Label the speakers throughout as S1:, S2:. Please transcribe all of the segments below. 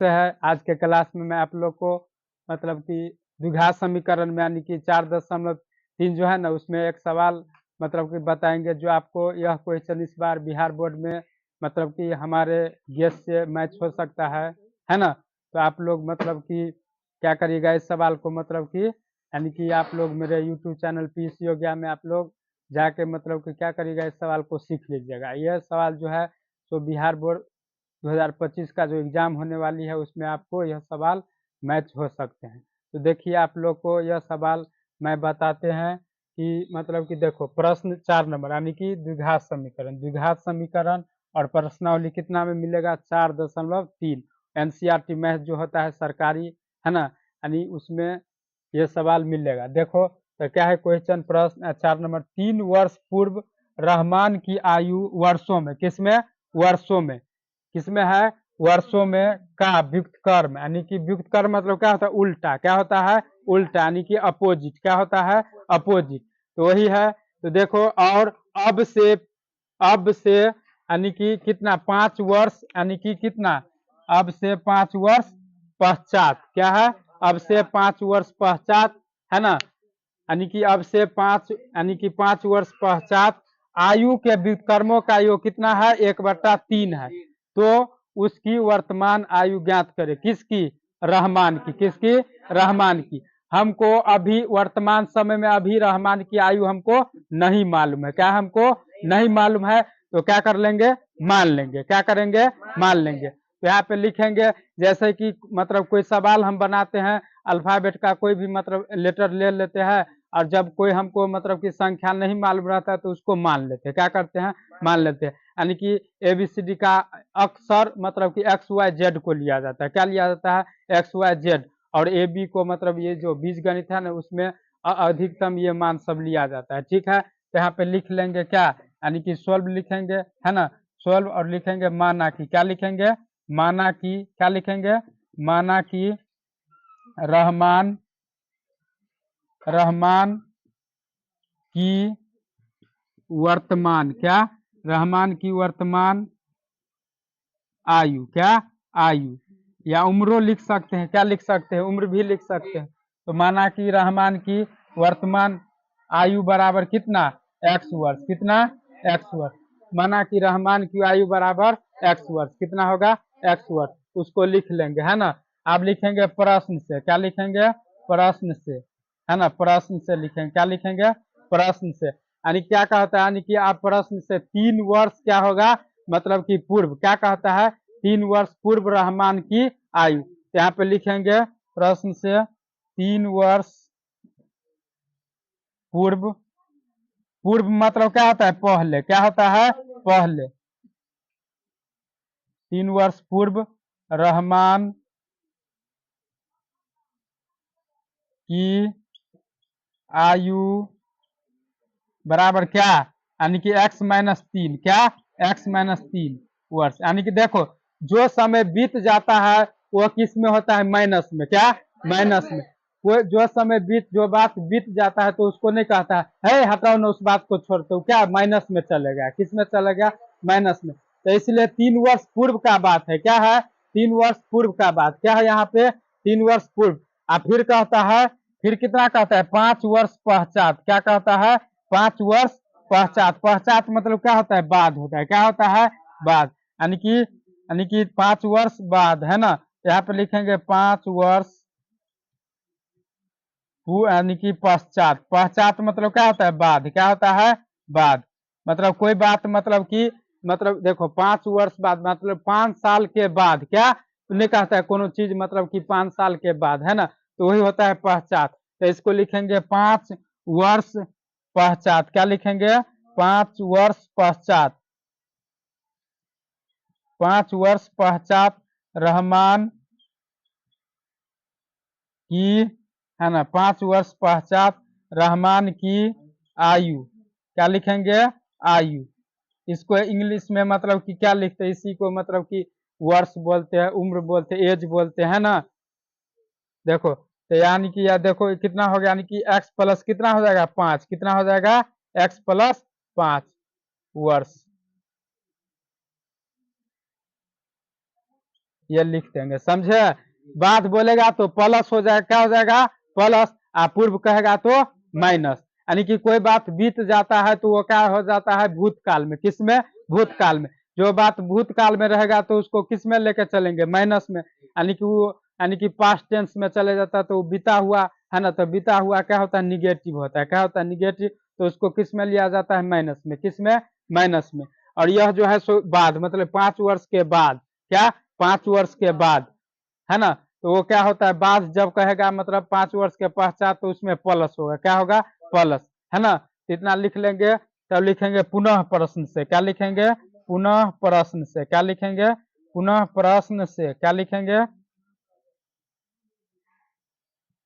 S1: से है आज के क्लास में मैं आप लोग को मतलब कि द्विघात समीकरण में यानी कि 4.3 जो है ना उसमें एक सवाल मतलब कि बताएंगे जो आपको यह क्वेश्चन इस बार बिहार बोर्ड में मतलब कि हमारे गेस से मैच हो सकता है ना। तो आप लोग मतलब कि क्या करिएगा इस सवाल को मतलब कि यानी कि आप लोग मेरे यूट्यूब चैनल पीसी हो गया में आप लोग जाके मतलब कि क्या करिएगा इस सवाल को सीख लीजिएगा। यह सवाल जो है तो बिहार बोर्ड 2025 का जो एग्जाम होने वाली है उसमें आपको यह सवाल मैच हो सकते हैं। तो देखिए आप लोग को यह सवाल मैं बताते हैं कि मतलब कि देखो प्रश्न 4 नंबर यानी कि द्विघात समीकरण और प्रश्नावली कितना में मिलेगा 4.3। एनसीईआरटी मैथ जो होता है सरकारी है ना यानी उसमें ये सवाल मिलेगा। देखो तो क्या है क्वेश्चन प्रश्न 4 नंबर 3 वर्ष पूर्व रहमान की आयु वर्षों में किसमें वर्षों में किसमें है वर्षों में का व्युक्त कर्म यानी कि व्युक्त कर्म मतलब क्या होता है उल्टा क्या होता है उल्टा यानी कि अपोजिट क्या होता है अपोजिट। तो वही है तो देखो और अब से यानी कि कितना 5 वर्ष यानी कि कितना अब से 5 वर्ष पश्चात क्या है अब से 5 वर्ष पश्चात है ना यानी कि अब से 5 वर्ष पश्चात आयु के व्युत्क्रमों का योग कितना है 1/3 है। तो उसकी वर्तमान आयु ज्ञात करें किसकी किसकी रहमान की। हमको अभी वर्तमान समय में अभी रहमान की आयु हमको नहीं मालूम है क्या हमको नहीं मालूम है तो क्या कर लेंगे मान लेंगे क्या करेंगे मान लेंगे। तो यहाँ पे लिखेंगे जैसे कि मतलब कोई सवाल हम बनाते हैं अल्फाबेट का कोई भी मतलब लेटर ले लेते हैं और जब कोई हमको मतलब कि संख्या नहीं मालूम रहता है तो उसको मान लेते हैं क्या करते हैं मान लेते हैं यानी कि एबीसीडी का अक्सर मतलब कि एक्स वाई जेड को लिया जाता है क्या लिया जाता है एक्स वाई जेड और ए बी को मतलब ये जो बीज गणित है ना उसमें अधिकतम ये मान सब लिया जाता है ठीक है। तो यहाँ पे लिख लेंगे क्या यानी कि सोल्व लिखेंगे है ना सोल्व और लिखेंगे माना की क्या लिखेंगे माना की क्या लिखेंगे माना की रहमान की वर्तमान क्या रहमान की वर्तमान आयु क्या आयु या उम्र लिख सकते हैं क्या लिख सकते हैं उम्र भी लिख सकते हैं। तो माना कि रहमान की वर्तमान आयु बराबर कितना एक्स वर्ष कितना एक्स वर्ष माना कि रहमान की आयु बराबर एक्स वर्ष कितना होगा एक्स वर्ष उसको लिख लेंगे है ना। आप लिखेंगे प्रश्न से क्या लिखेंगे प्रश्न से है ना प्रश्न से लिखेंगे क्या लिखेंगे प्रश्न से यानी क्या कहता है यानी कि आप प्रश्न से 3 वर्ष क्या होगा मतलब कि पूर्व क्या कहता है 3 वर्ष पूर्व रहमान की आयु। यहाँ पे लिखेंगे प्रश्न से 3 वर्ष पूर्व पूर्व मतलब क्या होता है पहले क्या होता है पहले 3 वर्ष पूर्व रहमान की आयु बराबर क्या यानी कि x-3 क्या x-3 वर्ष यानी कि देखो जो समय बीत जाता है वो किस में होता है माइनस में क्या माइनस में वो जो समय जो बात बीत जाता है तो उसको नहीं कहता है हटाओ ना उस बात को छोड़ते हो क्या माइनस में चलेगा किस में चलेगा माइनस में। तो इसलिए 3 वर्ष पूर्व का बात है क्या है 3 वर्ष पूर्व का बात क्या है यहाँ पे 3 वर्ष पूर्व। फिर कहता है फिर कितना कहता है 5 वर्ष पश्चात क्या कहता है 5 वर्ष पश्चात पश्चात मतलब क्या होता है बाद होता है क्या होता है बाद यानी कि 5 वर्ष बाद है ना। यहाँ पे लिखेंगे 5 वर्ष यानी कि पश्चात पश्चात मतलब क्या होता है बाद क्या होता है बाद मतलब कोई बात मतलब कि मतलब देखो 5 वर्ष बाद मतलब 5 साल के बाद क्या नहीं कहता है कोनो चीज मतलब कि 5 साल के बाद है ना तो वही होता है पश्चात। तो इसको लिखेंगे 5 वर्ष पश्चात क्या लिखेंगे 5 वर्ष पश्चात 5 वर्ष पश्चात रहमान की है ना 5 वर्ष पश्चात रहमान की आयु क्या लिखेंगे आयु। इसको इंग्लिश में मतलब कि क्या लिखते हैं इसी को मतलब कि वर्ष बोलते हैं उम्र बोलते हैं एज बोलते हैं ना। देखो तो यानी कि या देखो कितना हो गया यानी कि x प्लस कितना हो जाएगा 5 कितना हो जाएगा x प्लस 5 वर्ष ये लिख देंगे, समझे। बाद बोलेगा तो प्लस हो जाएगा, क्या हो जाएगा प्लस, पूर्व कहेगा तो माइनस। यानी कि कोई बात बीत जाता है तो वो क्या हो जाता है भूतकाल में, किसमें भूतकाल में। जो बात भूतकाल में रहेगा तो उसको किस में लेके चलेंगे माइनस में, यानी कि वो यानी कि पास्ट टेंस में चले जाता है तो बीता हुआ है ना, तो बीता हुआ क्या होता है निगेटिव होता है, क्या होता है निगेटिव, तो उसको किस में लिया जाता है माइनस में, किस में माइनस में। और यह जो है सो बाद मतलब 5 वर्ष के बाद, क्या 5 वर्ष के बाद, है ना, तो वो क्या होता है बाद जब कहेगा मतलब 5 वर्ष के पश्चात तो उसमें प्लस होगा, क्या होगा प्लस, है ना। इतना लिख लेंगे, तब लिखेंगे पुनः प्रश्न से, क्या लिखेंगे पुनः प्रश्न से, क्या लिखेंगे पुनः प्रश्न से, क्या लिखेंगे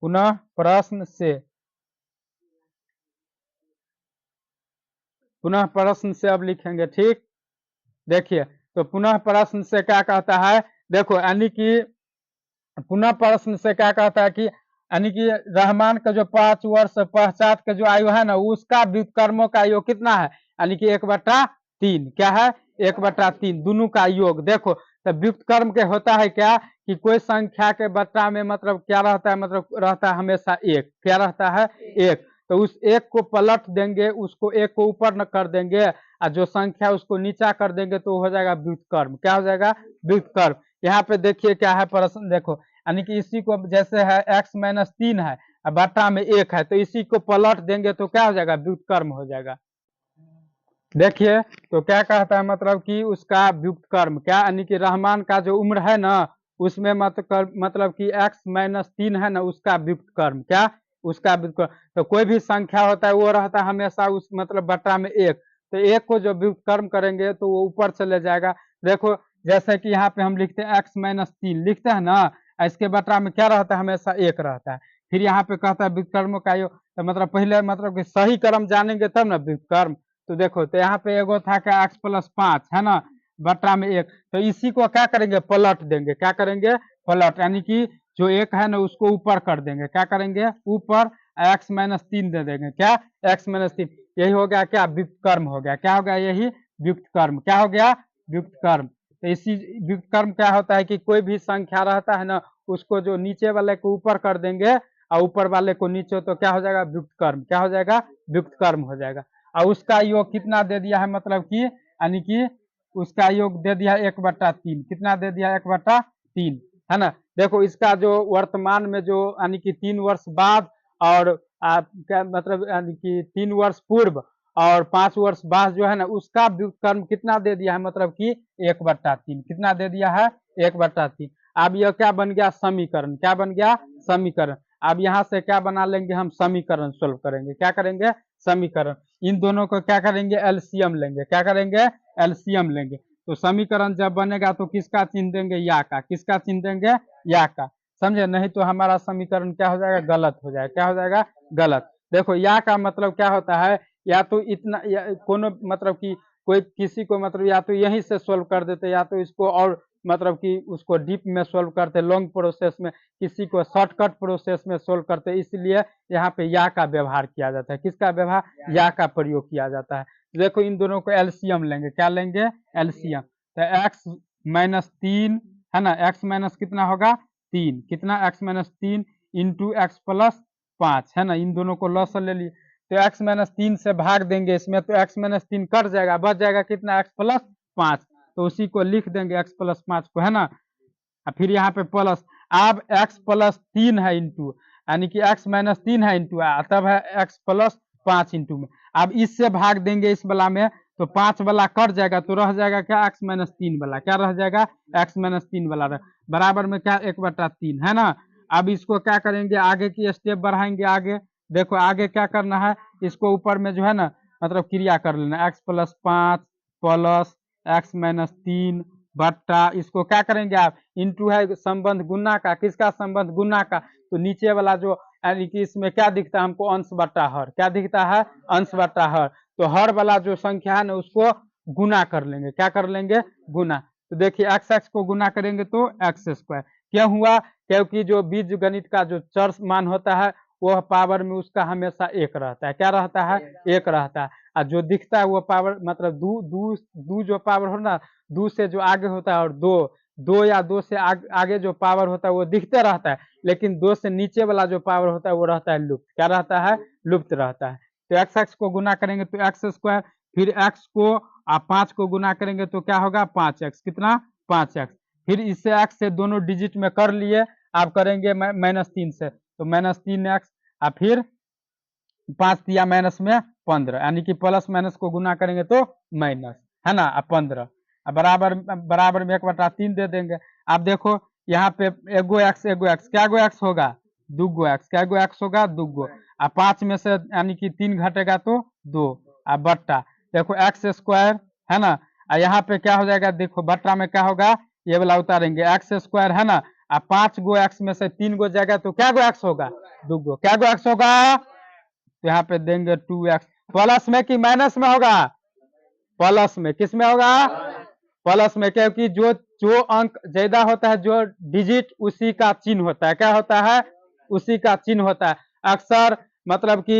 S1: पुनः प्रश्न से, पुनः प्रश्न से अब लिखेंगे, ठीक। देखिए तो पुनः प्रश्न से क्या कहता है, देखो यानी कि पुनः प्रश्न से क्या कहता है कि यानी कि रहमान का जो 5 वर्ष पश्चात का जो आयु है ना उसका व्युत्क्रमों का योग कितना है, यानी कि 1/3, क्या है 1/3 दोनों का योग। देखो तो व्युत्क्रम के होता है क्या कि कोई संख्या के बट्टा में मतलब क्या रहता है, मतलब रहता है हमेशा एक, क्या रहता है एक, तो उस एक को पलट देंगे, उसको एक को ऊपर न कर देंगे और जो संख्या उसको नीचा कर देंगे तो हो जाएगा व्युत्क्रम, क्या हो जाएगा व्युत्क्रम। यहाँ पे देखिए क्या है प्रश्न, देखो यानी कि इसी को जैसे है x-3 है और बट्टा में 1 है तो इसी को पलट देंगे तो क्या हो जाएगा व्युत्क्रम हो जाएगा। देखिए तो क्या कहता है मतलब कि उसका व्युत्क्रम क्या, यानी कि रहमान का जो उम्र है ना उसमें मतलब कि x-3 है ना उसका व्युत्क्रम, क्या उसका व्युत्क्रम। तो कोई भी संख्या होता है वो रहता है हमेशा उस मतलब बट्टा में 1, तो 1 को जो व्युत्क्रम करेंगे तो वो ऊपर चले जाएगा। देखो जैसे कि यहाँ पे हम लिखते हैं x-3 लिखते हैं ना, इसके बट्टा में क्या रहता है हमेशा 1 रहता है। फिर यहाँ पे कहता है व्युत्क्रम का योग, तो मतलब पहले मतलब कि सही क्रम जानेंगे तब ना व्युत्क्रम। तो देखो तो यहाँ पे एगो था क्या x+5 है ना बट्टा में 1, तो इसी को क्या करेंगे पलट देंगे, क्या करेंगे पलट, यानी कि जो 1 है ना उसको ऊपर कर देंगे, क्या करेंगे ऊपर, x-3 दे देंगे, क्या x-3, यही हो गया क्या व्युत्क्रम हो गया, क्या हो गया यही व्युत्क्रम, क्या हो गया व्युत्क्रम। तो इसी व्युत्क्रम क्या होता है कि कोई भी संख्या रहता है ना उसको जो नीचे वाले को ऊपर कर देंगे और ऊपर वाले को नीचे, तो क्या हो जाएगा व्युत्क्रम, क्या हो जाएगा व्युत्क्रम हो जाएगा। और उसका योग कितना दे दिया है मतलब कि यानी कि उसका योग दे दिया 1/3, कितना दे दिया 1/3, है ना। देखो इसका जो वर्तमान में जो यानी कि 3 वर्ष बाद और क्या मतलब यानी कि 3 वर्ष पूर्व और 5 वर्ष बाद जो है ना उसका व्युत्क्रम कितना दे दिया है मतलब कि 1/3, कितना दे दिया है 1/3। अब यह क्या बन गया समीकरण, क्या बन गया समीकरण। अब यहाँ से क्या बना लेंगे हम समीकरण सोल्व करेंगे, क्या करेंगे समीकरण, इन दोनों को क्या करेंगे एलसीएम लेंगे, क्या करेंगे एलसीएम लेंगे। तो समीकरण जब बनेगा तो किसका चिन्ह देंगे या का, किसका चिन्ह देंगे या का, समझे, नहीं तो हमारा समीकरण क्या हो जाएगा गलत हो जाएगा, क्या हो जाएगा गलत। देखो या का मतलब क्या होता है, या तो इतना कोनो मतलब कि कोई किसी को मतलब या तो यहीं से सोल्व कर देते या तो इसको और मतलब कि उसको डीप में सोल्व करते लॉन्ग प्रोसेस में, किसी को शॉर्टकट प्रोसेस में सोल्व करते, इसलिए यहाँ पे या का व्यवहार किया जाता है, किसका व्यवहार या का प्रयोग किया जाता है। देखो इन दोनों को एलसीएम लेंगे, क्या लेंगे एलसीएम, तो x-3 है ना, x- कितना होगा 3, कितना x-3 इंटू x+5 है ना, इन दोनों को लॉस ले लिए तो x-3 से भाग देंगे इसमें तो x-3 कट जाएगा, बच जाएगा कितना x+5, तो उसी को लिख देंगे x+5 को, है ना। फिर यहाँ पे प्लस, अब x+3 है इंटू यानी कि x-3 है इंटू तब है x+5 इंटू में, अब इससे भाग देंगे इस वाला में तो 5 वाला कट जाएगा तो रह जाएगा क्या x-3 वाला, क्या रह जाएगा x-3 वाला बराबर में क्या 1/3, है ना। अब इसको क्या करेंगे आगे की स्टेप बढ़ाएंगे, आगे देखो आगे क्या करना है, इसको ऊपर में जो है ना मतलब क्रिया कर लेना x+5 प्लस x-3 बट्टा इसको क्या करेंगे आप इंटू है संबंध गुना का, किसका संबंध गुना का, तो नीचे वाला जो यानी कि इसमें क्या दिखता है हमको अंश बट्टा हर, क्या दिखता है अंश बट्टा हर, तो हर वाला जो संख्या है ना उसको गुना कर लेंगे, क्या कर लेंगे गुना। तो देखिए एक्स एक्स को गुना करेंगे तो x², क्या हुआ क्योंकि जो बीज गणित का जो चर मान होता है वह पावर में उसका हमेशा 1 रहता है, क्या रहता है 1 रहता है, और जो दिखता है वो पावर मतलब दू दू दू जो पावर हो ना दू से जो आगे होता है और 2 2 या 2 से आगे जो पावर होता है वो दिखते रहता है, लेकिन 2 से नीचे वाला जो पावर होता है वो रहता है लुप्त। क्या रहता है? लुप्त रहता है। तो एक्स एक्स को गुना करेंगे तो एक्स स्क्वायर, फिर एक्स को आप 5 को गुना करेंगे तो क्या होगा? 5x। कितना? 5x। फिर इससे एक्स से दोनों डिजिट में कर लिए, आप करेंगे -3 से, तो -3x, और फिर 5 दिया माइनस में 15, यानी कि प्लस माइनस को गुना करेंगे तो माइनस, है ना, 15, बराबर बराबर में 1/3 दे देंगे। आप देखो यहाँ पे एगो एक्स क्या गो एक्स होगा? दुगो एक्स। क्या गो एक्स होगा? दुगो। 5 में से यानी कि 3 घटेगा तो 2, बट्टा देखो एक्स स्क्वायर, है ना, यहाँ पे क्या हो जाएगा? देखो बट्टा में क्या होगा? ये वाला उतारेंगे एक्स स्क्वायर, है ना, 5 गो एक्स में से 3 गो जाएगा तो क्या गो एक्स होगा? दुगो। क्या गो एक्स होगा? तो यहाँ पे देंगे 2x। प्लस में कि माइनस में होगा? प्लस में। किस में होगा? प्लस में, क्योंकि जो जो अंक ज्यादा होता है, जो डिजिट, उसी का चिन्ह होता है। क्या होता है? उसी का चिन्ह होता है। अक्सर मतलब कि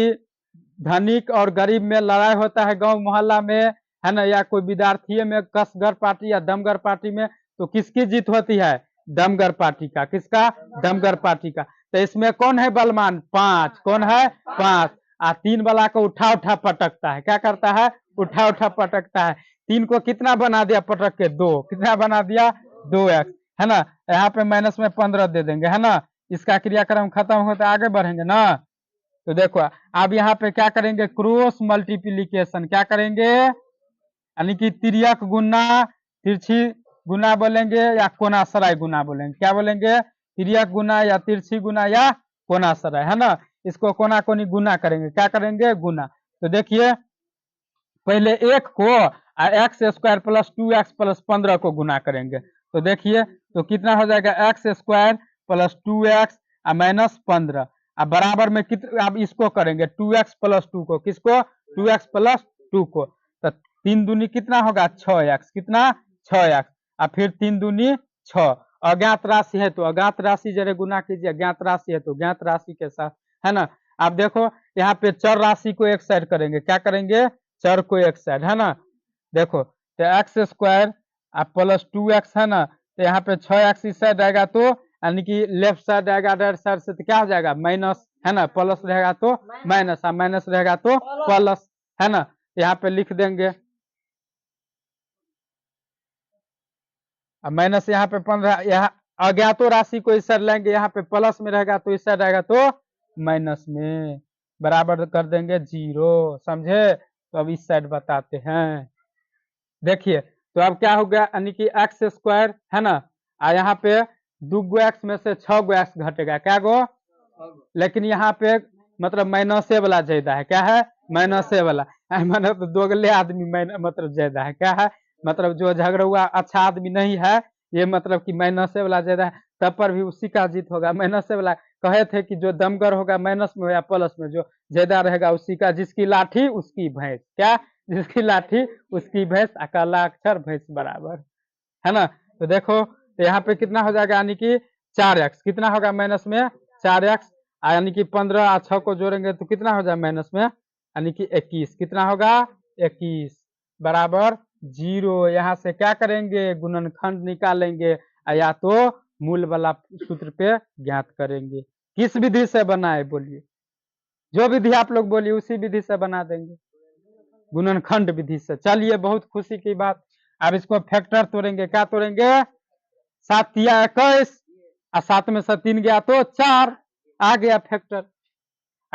S1: धनिक और गरीब में लड़ाई होता है गांव मोहल्ला में, है ना, या कोई विद्यार्थी में कसगर पार्टी या दमगर पार्टी में, तो किसकी जीत होती है? दमगर पार्टी का। किसका? दमगर पार्टी का। तो इसमें कौन है बलवान? 5। कौन है? 5। 3 वाला को उठा उठा पटकता है। क्या करता है? उठा उठा पटकता है। 3 को कितना बना दिया पटक के? 2। कितना बना दिया? 2x, है ना। यहाँ पे माइनस में 15 दे देंगे, है ना। इसका क्रियाक्रम खत्म होता आगे बढ़ेंगे ना। तो देखो अब यहाँ पे क्या करेंगे? Cross multiplication. क्या करेंगे? यानी कि तिर्यक गुना तिरछी गुना बोलेंगे या कोनासराय गुना बोलेंगे। क्या बोलेंगे? तिर्यक गुना या तिरछी गुना या कोनासराय, है ना। इसको कोना कोनी गुना करेंगे। क्या करेंगे? गुना। तो देखिए पहले एक को x square plus 2x plus 15 को गुना करेंगे, तो देखिए तो कितना हो जाएगा? X square plus 2x minus 15, अब बराबर में अब इसको करेंगे 2x प्लस 2 को। किसको? 2x प्लस 2 को। तो 3 दूनी कितना होगा? 6x। कितना? 6x। और फिर 3 दूनी 6। अज्ञात राशि है तो अज्ञात राशि जरे गुना कीजिए, ज्ञात राशि है तो ज्ञात राशि के साथ, है ना। आप देखो यहाँ पे चर राशि को एक साइड करेंगे। क्या करेंगे? चर को एक साइड, है ना। देखो तो एक्स स्क्वायर प्लस 2x, है ना, तो यहाँ पे 6x इस साइड आएगा तो यानी कि लेफ्ट साइड आएगा राइट साइड से, तो क्या हो जाएगा? माइनस, है ना। प्लस रहेगा तो माइनस, माइनस रहेगा तो प्लस, है ना। यहाँ पे लिख देंगे माइनस, यहाँ पे 15, यहाँ अज्ञातो राशि को इस साइड लेंगे, यहाँ पे प्लस में रहेगा तो इस साइड आएगा तो माइनस में, बराबर कर देंगे 0। समझे? तो अब इस साइड बताते हैं। देखिए तो अब क्या हो गया? यानी कि एक्स स्क्वायर, है ना, यहाँ पे 2 गो एक्स में से 6 गो एक्स घटेगा। क्या गो? लेकिन यहाँ पे मतलब माइनसे वाला ज्यादा है। क्या है? माइनसे वाला, मतलब दोगले आदमी मतलब ज्यादा है। क्या है? मतलब जो झगड़ुआ अच्छा आदमी नहीं है, ये मतलब कि माइनसे वाला ज्यादा है, तब पर भी उसी का जीत होगा। माइनसे वाला कहे थे कि जो दमगर होगा माइनस में या प्लस में, जो ज्यादा रहेगा उसी का, जिसकी लाठी उसकी भैंस। क्या? जिसकी लाठी उसकी भैंस, काला अक्षर भैंस बराबर, है ना। तो देखो तो यहाँ पे कितना हो जाएगा? यानी कि 4x। कितना होगा माइनस में? 4x, यानी कि 15 और 6 को जोड़ेंगे तो कितना हो जाए माइनस में? यानी कि 21। कितना होगा? 21 बराबर 0। यहाँ से क्या करेंगे? गुणनखंड निकालेंगे, या तो मूल वाला सूत्र पे ज्ञात करेंगे। किस विधि से बनाए बोलिए? जो विधि आप लोग बोलिए उसी विधि से बना देंगे, गुणनखंड विधि से। चलिए बहुत खुशी की बात, अब इसको फैक्टर तोड़ेंगे। क्या तोड़ेंगे? 7 या 21, और 7 में से 3 गया तो 4, आ गया फैक्टर।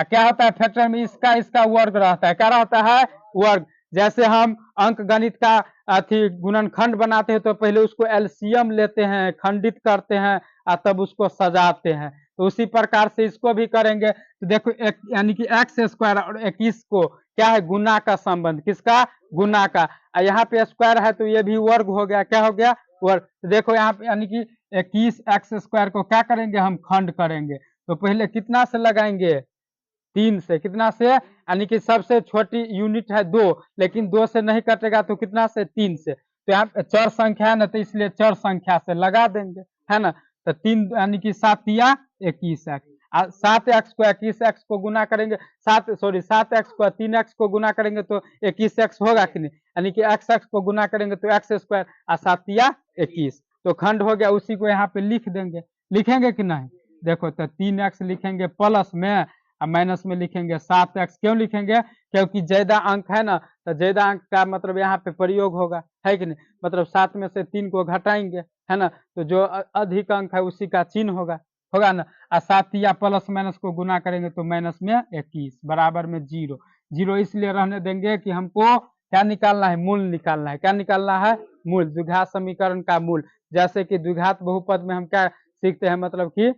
S1: क्या होता है फैक्टर में? इसका इसका वर्ग रहता है। क्या रहता है? वर्ग। जैसे हम अंक गणित का अथी गुणनखंड बनाते हैं तो पहले उसको एलसीएम लेते हैं, खंडित करते हैं, और तब उसको सजाते हैं। तो उसी प्रकार से इसको भी करेंगे। तो देखो यानी कि एक्स स्क्वायर और 21 को क्या है? गुना का संबंध। किसका? गुना का। यहाँ पे स्क्वायर है तो ये भी वर्ग हो गया। क्या हो गया? वर्ग। तो देखो यहाँ पे यानी कि 21 एक्स स्क्वायर को क्या करेंगे? हम खंड करेंगे। तो पहले कितना से लगाएंगे? 3 से। कितना से? यानी कि सबसे छोटी यूनिट है 2, लेकिन 2 से नहीं कटेगा तो कितना से? 3 से। तो यहाँ चर संख्या है ना, तो इसलिए चर संख्या से लगा देंगे, है ना। तो 3 यानी कि 7 या 21 एक्स, 7x को 21x को गुना करेंगे, 7x को 3x को गुना करेंगे तो 21x होगा कि नहीं? यानी कि x को गुना करेंगे तो x स्क्वायर, और 7 या 21, तो खंड हो गया, उसी को यहाँ पे लिख देंगे, लिखेंगे कि नहीं? देखो तो 3x लिखेंगे प्लस में और माइनस में लिखेंगे 7x। क्यों लिखेंगे? क्योंकि ज्यादा अंक है ना, तो ज्यादा अंक का मतलब यहाँ पे प्रयोग होगा, है कि नहीं? मतलब 7 में से 3 को घटाएंगे, है ना, तो जो अधिक अंक है उसी का चिन्ह होगा, होगा ना। और 7 या प्लस माइनस को गुना करेंगे तो माइनस में 21 बराबर में 0। 0 इसलिए रहने देंगे कि हमको क्या निकालना है? मूल निकालना है। क्या निकालना है? मूल, द्विघात समीकरण का मूल। जैसे कि द्विघात बहुपद में हम क्या सीखते हैं, मतलब कि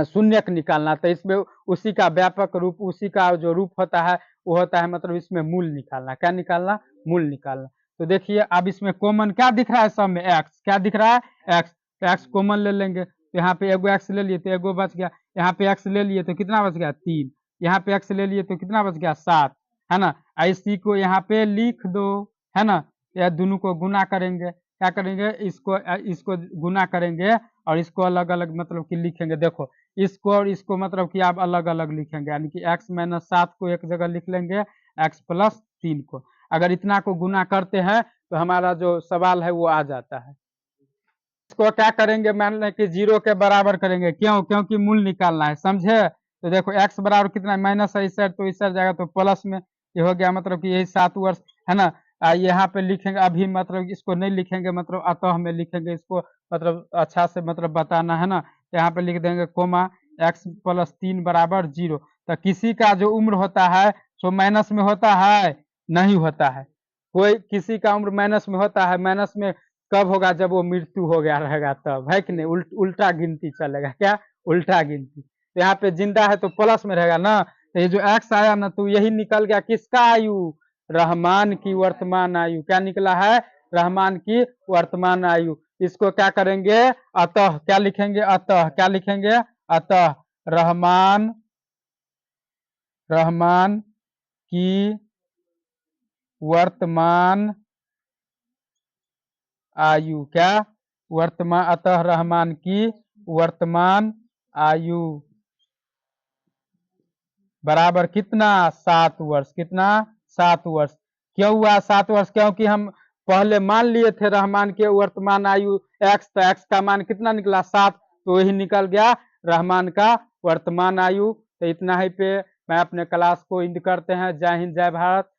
S1: शून्यक निकालना, तो इसमें उसी का व्यापक रूप, उसी का जो रूप होता है वो होता है मतलब इसमें मूल निकालना। क्या निकालना? मूल निकालना। तो देखिए अब इसमें कॉमन क्या दिख रहा है? सब में एक्स। क्या दिख रहा है? एक्स। तो एक्स कॉमन ले लेंगे, तो यहाँ पे एगो एक्स ले लिए तो एगो बच गया, यहाँ पे एक्स ले लिए तो कितना बच गया? 3। यहाँ पे एक्स ले लिए तो कितना बच गया? 7, है ना। इसी को यहाँ पे लिख दो, है ना। यह दोनों को गुना करेंगे, क्या करेंगे? इसको गुना करेंगे और इसको अलग अलग मतलब कि लिखेंगे। देखो इसको और इसको मतलब कि आप अलग अलग लिखेंगे, यानी कि x माइनस 7 को एक जगह लिख लेंगे, x प्लस 3 को। अगर इतना को गुना करते हैं तो हमारा जो सवाल है वो आ जाता है। इसको क्या करेंगे? मान लें कि 0 के बराबर करेंगे। क्यों? क्योंकि मूल निकालना है, समझे। तो देखो x बराबर कितना है? माइनस है इस साइड, तो इस साइड जाएगा तो प्लस में, ये हो गया मतलब कि यही 7 वर्ष, है ना। यहाँ पे लिखेंगे अभी, मतलब इसको नहीं लिखेंगे, मतलब अतः में लिखेंगे इसको, मतलब अच्छा से मतलब बताना है ना। यहाँ पे लिख देंगे कोमा x प्लस 3 बराबर 0। तो किसी का जो उम्र होता है सो माइनस में होता है? नहीं होता है। कोई किसी का उम्र माइनस में होता है? माइनस में कब होगा? जब वो मृत्यु हो गया रहेगा तब, है कि नहीं। उल्टा गिनती चलेगा। क्या? उल्टा गिनती। तो यहाँ पे जिंदा है तो प्लस में रहेगा ना, तो ये जो एक्स आया ना तो यही निकल गया किसका आयु? रहमान की वर्तमान आयु। क्या निकला है? रहमान की वर्तमान आयु। इसको क्या करेंगे? अतः क्या लिखेंगे? अतः क्या लिखेंगे? अतः रहमान रहमान की वर्तमान आयु। क्या? वर्तमान, अतः रहमान की वर्तमान आयु बराबर कितना? 7 वर्ष। कितना? 7 वर्ष। क्यों हुआ 7 वर्ष? क्योंकि हम पहले मान लिए थे रहमान के वर्तमान आयु x, तो x का मान कितना निकला? 7, तो वही निकल गया रहमान का वर्तमान आयु। तो इतना ही पे मैं अपने क्लास को इंड करते हैं। जय हिंद, जय भारत।